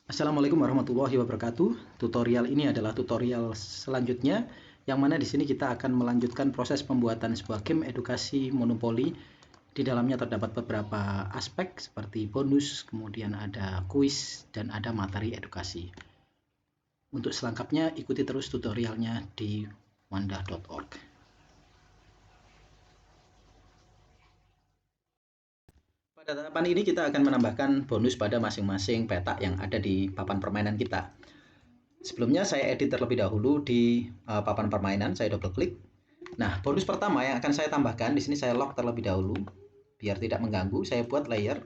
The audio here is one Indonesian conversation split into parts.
Assalamualaikum warahmatullahi wabarakatuh. Tutorial ini adalah tutorial selanjutnya, yang mana di sini kita akan melanjutkan proses pembuatan sebuah game edukasi monopoli. Di dalamnya terdapat beberapa aspek seperti bonus, kemudian ada kuis, dan ada materi edukasi. Untuk selengkapnya ikuti terus tutorialnya di wandah.org. Pada tahapan ini kita akan menambahkan bonus pada masing-masing peta yang ada di papan permainan kita. Sebelumnya saya edit terlebih dahulu di papan permainan, saya double klik. Nah, bonus pertama yang akan saya tambahkan di sini saya lock terlebih dahulu biar tidak mengganggu. Saya buat layer.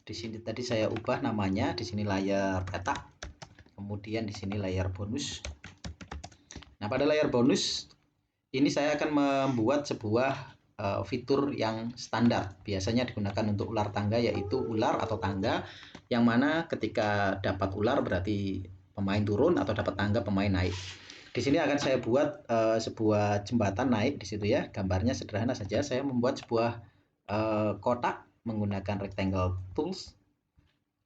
Di sini tadi saya ubah namanya, di sini layer peta. Kemudian di sini layer bonus. Nah, pada layer bonus ini saya akan membuat sebuah fitur yang standar. Biasanya digunakan untuk ular tangga, yaitu ular atau tangga yang mana ketika dapat ular berarti pemain turun atau dapat tangga pemain naik. Di sini akan saya buat sebuah jembatan naik di situ ya. Gambarnya sederhana saja. Saya membuat sebuah kotak menggunakan rectangle tools.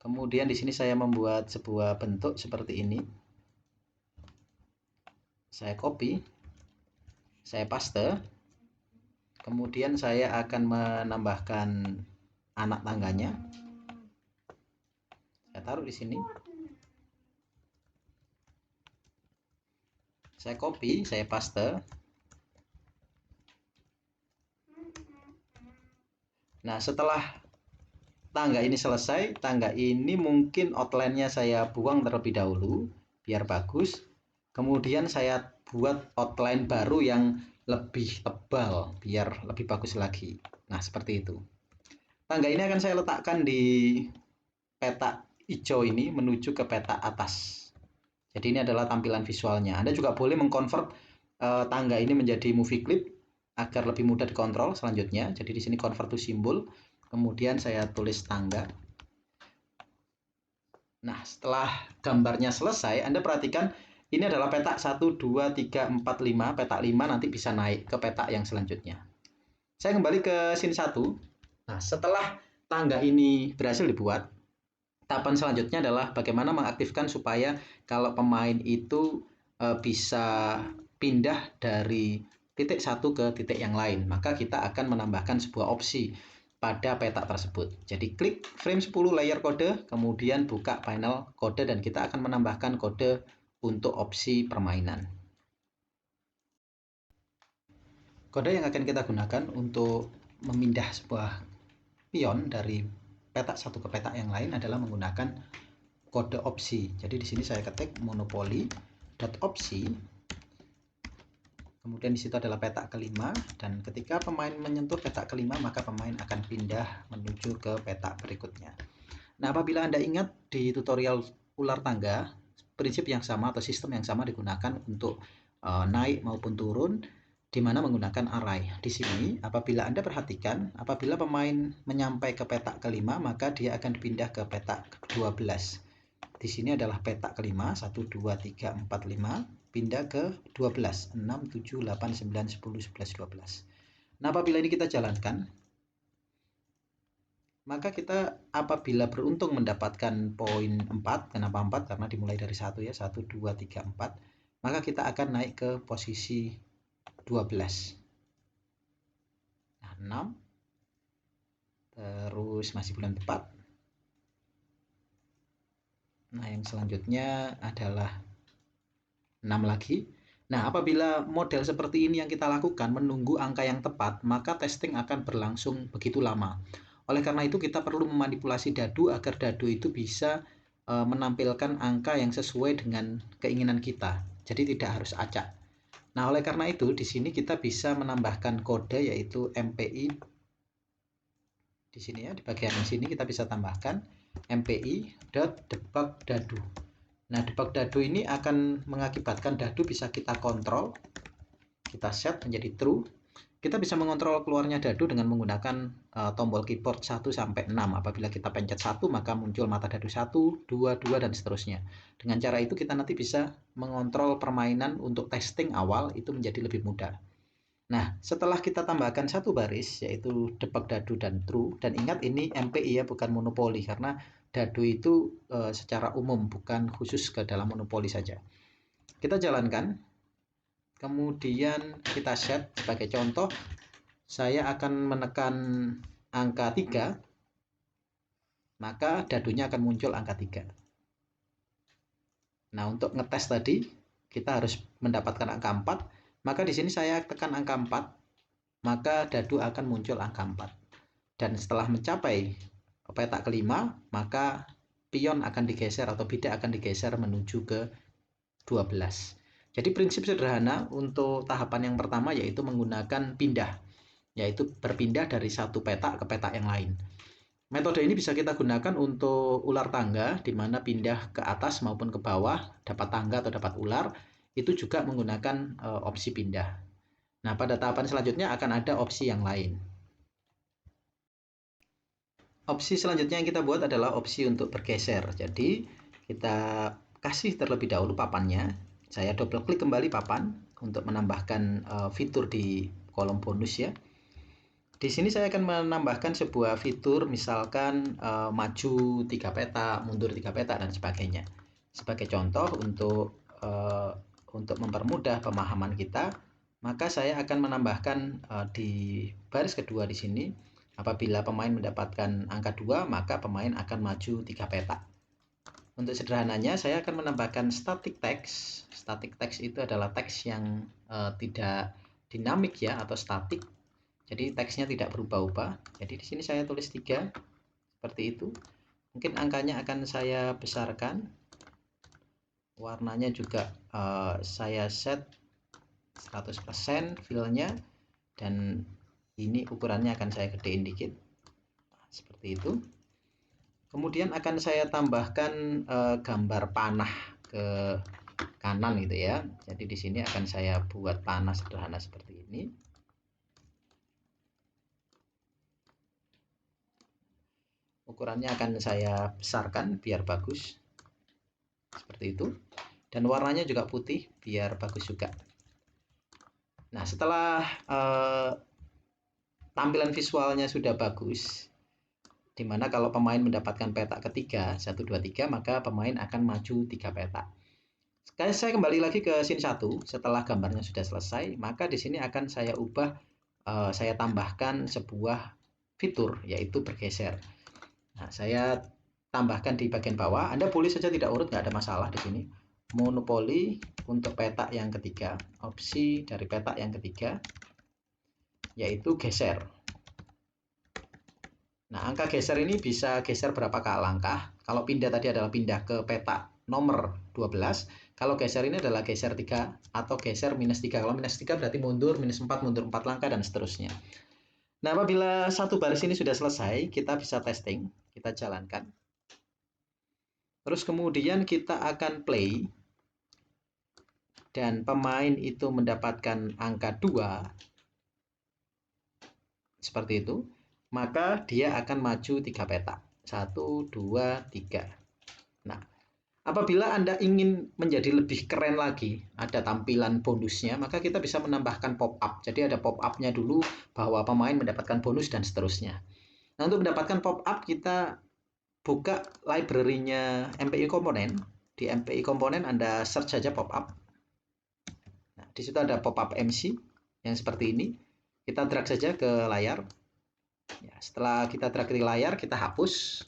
Kemudian di sini saya membuat sebuah bentuk seperti ini. Saya copy, saya paste. Kemudian saya akan menambahkan anak tangganya. Saya taruh di sini. Saya copy, saya paste. Nah, setelah tangga ini selesai, tangga ini mungkin outline-nya saya buang terlebih dahulu biar bagus. Kemudian saya buat outline baru yang lebih tebal biar lebih bagus lagi. Nah, seperti itu. Tangga ini akan saya letakkan di peta hijau ini menuju ke peta atas. Jadi ini adalah tampilan visualnya. Anda juga boleh mengkonvert tangga ini menjadi movie clip agar lebih mudah dikontrol selanjutnya. Jadi di sini convert to symbol. Kemudian saya tulis tangga. Nah, setelah gambarnya selesai, Anda perhatikan ini adalah peta 1, 2, 3, 4, 5. Peta 5 nanti bisa naik ke peta yang selanjutnya. Saya kembali ke scene 1. Nah, setelah tangga ini berhasil dibuat, tahapan selanjutnya adalah bagaimana mengaktifkan supaya kalau pemain itu bisa pindah dari titik satu ke titik yang lain. Maka kita akan menambahkan sebuah opsi pada peta tersebut. Jadi klik frame 10 layer kode, kemudian buka panel kode dan kita akan menambahkan kode untuk opsi permainan. Kode yang akan kita gunakan untuk memindah sebuah pion dari peta satu ke peta yang lain adalah menggunakan kode opsi. Jadi di sini saya ketik monopoli.opsi. Kemudian di situ adalah peta kelima, dan ketika pemain menyentuh peta kelima maka pemain akan pindah menuju ke peta berikutnya. Nah, apabila Anda ingat di tutorial ular tangga, prinsip yang sama atau sistem yang sama digunakan untuk naik maupun turun, di mana menggunakan array. Di sini apabila Anda perhatikan, apabila pemain menyampai ke peta kelima maka dia akan dipindah ke peta ke-12. Di sini adalah peta kelima, 1, 2, 3, 4, 5, pindah ke 12, 6, 7, 8, 9, 10, 11, 12. Nah, apabila ini kita jalankan, maka kita apabila beruntung mendapatkan poin 4, kenapa 4? Karena dimulai dari 1 ya, 1, 2, 3, 4, maka kita akan naik ke posisi 12. Nah, 6, terus masih belum tepat. Nah, yang selanjutnya adalah 6 lagi. Nah, apabila model seperti ini yang kita lakukan menunggu angka yang tepat, maka testing akan berlangsung begitu lama. Oleh karena itu kita perlu memanipulasi dadu agar dadu itu bisa menampilkan angka yang sesuai dengan keinginan kita. Jadi tidak harus acak. Nah, oleh karena itu di sini kita bisa menambahkan kode yaitu MPI. Di sini ya, di bagian sini kita bisa tambahkan MPI.debug dadu. Nah, debug dadu ini akan mengakibatkan dadu bisa kita kontrol, kita set menjadi true. Kita bisa mengontrol keluarnya dadu dengan menggunakan tombol keyboard 1 sampai 6. Apabila kita pencet 1 maka muncul mata dadu 1, 2, 2 dan seterusnya. Dengan cara itu kita nanti bisa mengontrol permainan untuk testing awal itu menjadi lebih mudah. Nah, setelah kita tambahkan satu baris yaitu debug dadu dan true, dan ingat ini MPI ya, bukan monopoli, karena dadu itu secara umum, bukan khusus ke dalam monopoli saja. Kita jalankan, kemudian kita set. Sebagai contoh, saya akan menekan angka 3, maka dadunya akan muncul angka 3. Nah, untuk ngetes tadi kita harus mendapatkan angka 4, maka di sini saya tekan angka 4, maka dadu akan muncul angka 4. Dan setelah mencapai petak kelima, maka pion akan digeser atau bidak akan digeser menuju ke 12. Jadi prinsip sederhana untuk tahapan yang pertama yaitu menggunakan pindah, yaitu berpindah dari satu petak ke petak yang lain. Metode ini bisa kita gunakan untuk ular tangga, di mana pindah ke atas maupun ke bawah, dapat tangga atau dapat ular, itu juga menggunakan opsi pindah. Nah, pada tahapan selanjutnya akan ada opsi yang lain. Opsi selanjutnya yang kita buat adalah opsi untuk bergeser. Jadi, kita kasih terlebih dahulu papannya. Saya double klik kembali papan untuk menambahkan fitur di kolom bonus ya. Di sini saya akan menambahkan sebuah fitur, misalkan maju 3 peta, mundur 3 peta, dan sebagainya. Sebagai contoh, untuk mempermudah pemahaman kita, maka saya akan menambahkan di baris kedua di sini, apabila pemain mendapatkan angka 2, maka pemain akan maju 3 peta. Untuk sederhananya, saya akan menambahkan static text. Static text itu adalah teks yang tidak dinamik ya, atau statik. Jadi teksnya tidak berubah-ubah. Jadi di sini saya tulis 3 seperti itu. Mungkin angkanya akan saya besarkan. Warnanya juga saya set 100% fill-nya, dan ini ukurannya akan saya gedein dikit. Seperti itu. Kemudian akan saya tambahkan gambar panah ke kanan gitu ya. Jadi di sini akan saya buat panah sederhana seperti ini. Ukurannya akan saya besarkan biar bagus. Seperti itu. Dan warnanya juga putih biar bagus juga. Nah, setelah tampilan visualnya sudah bagus, dimana kalau pemain mendapatkan petak ketiga 1, 2, 3, maka pemain akan maju 3 petak. Sekarang saya kembali lagi ke scene 1. Setelah gambarnya sudah selesai, maka di sini akan saya ubah, saya tambahkan sebuah fitur, yaitu bergeser. Nah, saya tambahkan di bagian bawah. Anda boleh saja tidak urut, nggak ada masalah di sini. Monopoli untuk petak yang ketiga, opsi dari petak yang ketiga, yaitu geser. Nah, angka geser ini bisa geser berapa langkah. Kalau pindah tadi adalah pindah ke petak nomor 12. Kalau geser ini adalah geser 3 atau geser -3. Kalau -3 berarti mundur, -4 mundur 4 langkah, dan seterusnya. Nah, apabila satu baris ini sudah selesai, kita bisa testing, kita jalankan. Terus kemudian kita akan play, dan pemain itu mendapatkan angka 2, seperti itu, maka dia akan maju 3 petak. 1, 2, 3. Nah, apabila Anda ingin menjadi lebih keren lagi, ada tampilan bonusnya, maka kita bisa menambahkan pop-up. Jadi ada pop-up-nya dulu bahwa pemain mendapatkan bonus dan seterusnya. Nah, untuk mendapatkan pop-up, kita buka library-nya MPI komponen. Di MPI komponen Anda search saja pop-up. Nah, di situ ada pop-up MC yang seperti ini. Kita drag saja ke layar. Ya, setelah kita drag ke layar, kita hapus.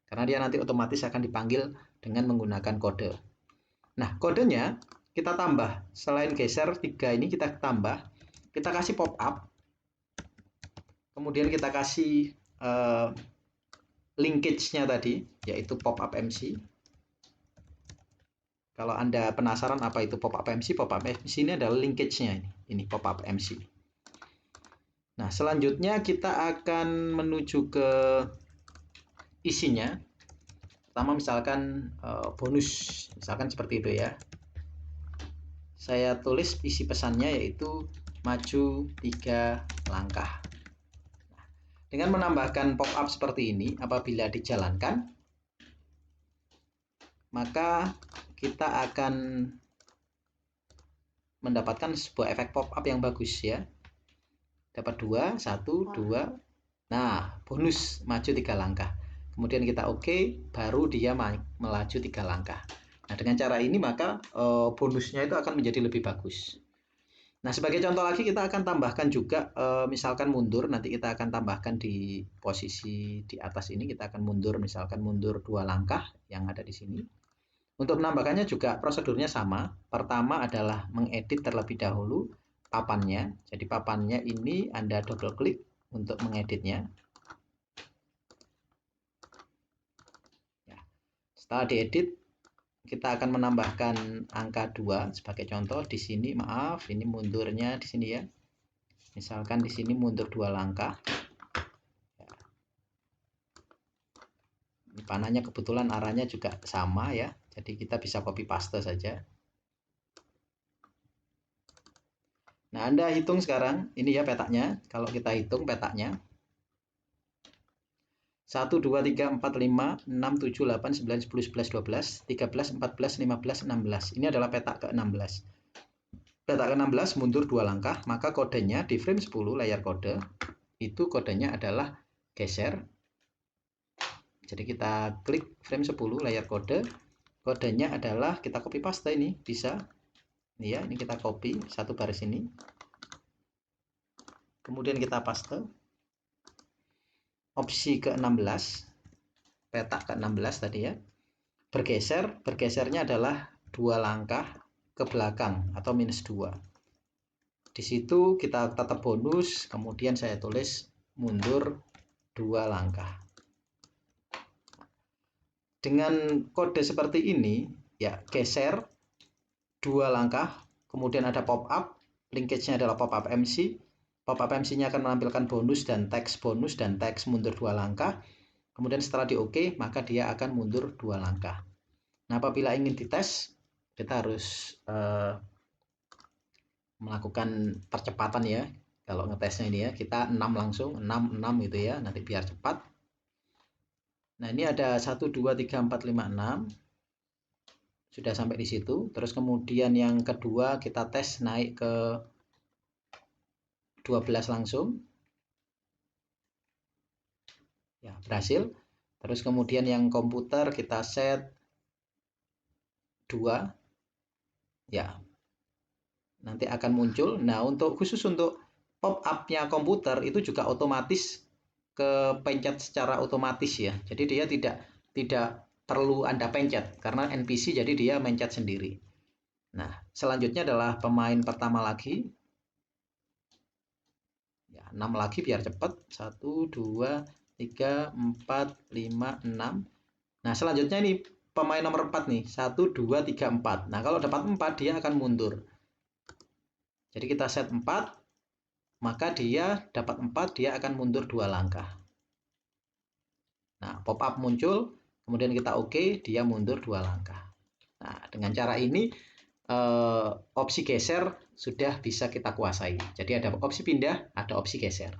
Karena dia nanti otomatis akan dipanggil dengan menggunakan kode. Nah, kodenya kita tambah. Selain geser 3 ini kita tambah. Kita kasih pop-up. Kemudian kita kasih linkage-nya tadi, yaitu pop-up MC. Kalau Anda penasaran apa itu pop-up MC, pop-up MC ini adalah linkage-nya. Ini pop-up MC. Nah, selanjutnya kita akan menuju ke isinya. Pertama misalkan bonus, misalkan seperti itu ya. Saya tulis isi pesannya yaitu maju 3 langkah. Nah, dengan menambahkan pop-up seperti ini, apabila dijalankan, maka kita akan mendapatkan sebuah efek pop-up yang bagus ya. Dapat 2, 1, 2. Nah, bonus maju 3 langkah. kemudian kita oke, baru dia melaju 3 langkah. Nah, dengan cara ini maka bonusnya itu akan menjadi lebih bagus. Nah, sebagai contoh lagi kita akan tambahkan juga misalkan mundur, nanti kita akan tambahkan di posisi di atas ini, kita akan mundur, misalkan mundur 2 langkah yang ada di sini. Untuk menambahkannya juga prosedurnya sama. Pertama adalah mengedit terlebih dahulu papannya. Jadi papannya ini Anda double klik untuk mengeditnya. Ya. Setelah diedit, kita akan menambahkan angka 2 sebagai contoh. Di sini maaf, ini mundurnya di sini ya. Misalkan di sini mundur 2 langkah. Ini panahnya kebetulan arahnya juga sama ya. Jadi kita bisa copy paste saja. Nah, Anda hitung sekarang, ini ya petanya. Kalau kita hitung petanya. 1, 2, 3, 4, 5, 6, 7, 8, 9, 10, 11, 12, 13, 14, 15, 16. Ini adalah peta ke-16. Peta ke-16 mundur 2 langkah, maka kodenya di frame 10 layar kode, itu kodenya adalah geser. Jadi kita klik frame 10 layar kode, kodenya adalah kita copy paste ini, bisa. Ini ya, ini kita copy satu baris ini. Kemudian kita paste. Opsi ke-16, peta ke-16 tadi ya. Bergesernya adalah 2 langkah ke belakang atau -2. Di situ kita tetap bonus, kemudian saya tulis mundur 2 langkah. Dengan kode seperti ini, ya geser 2 langkah, kemudian ada pop up, linkage-nya adalah pop up MC. Pop up MC-nya akan menampilkan bonus dan teks mundur 2 langkah. Kemudian setelah di OK, maka dia akan mundur 2 langkah. Nah, apabila ingin dites, kita harus melakukan percepatan ya. Kalau ngetesnya ini ya, kita 6 langsung, 6 gitu ya, nanti biar cepat. Nah, ini ada 1, 2, 3, 4, 5, 6. Sudah sampai di situ. Terus kemudian yang kedua kita tes naik ke 12 langsung. Ya, berhasil. Terus kemudian yang komputer kita set 2. Ya, nanti akan muncul. Nah, khusus untuk pop up-nya komputer itu juga otomatis kepencet secara otomatis ya. Jadi dia tidak perlu Anda pencet karena NPC, jadi dia mencet sendiri. Nah, selanjutnya adalah pemain pertama lagi. Ya, 6 lagi biar cepat. 1, 2, 3, 4, 5, 6. Nah, selanjutnya ini pemain nomor 4 nih. 1, 2, 3, 4. Nah, kalau dapat 4 dia akan mundur. Jadi kita set 4, maka dia dapat 4, dia akan mundur 2 langkah. Nah, pop up muncul, kemudian kita OK, dia mundur 2 langkah. Nah, dengan cara ini opsi geser sudah bisa kita kuasai. Jadi ada opsi pindah, ada opsi geser.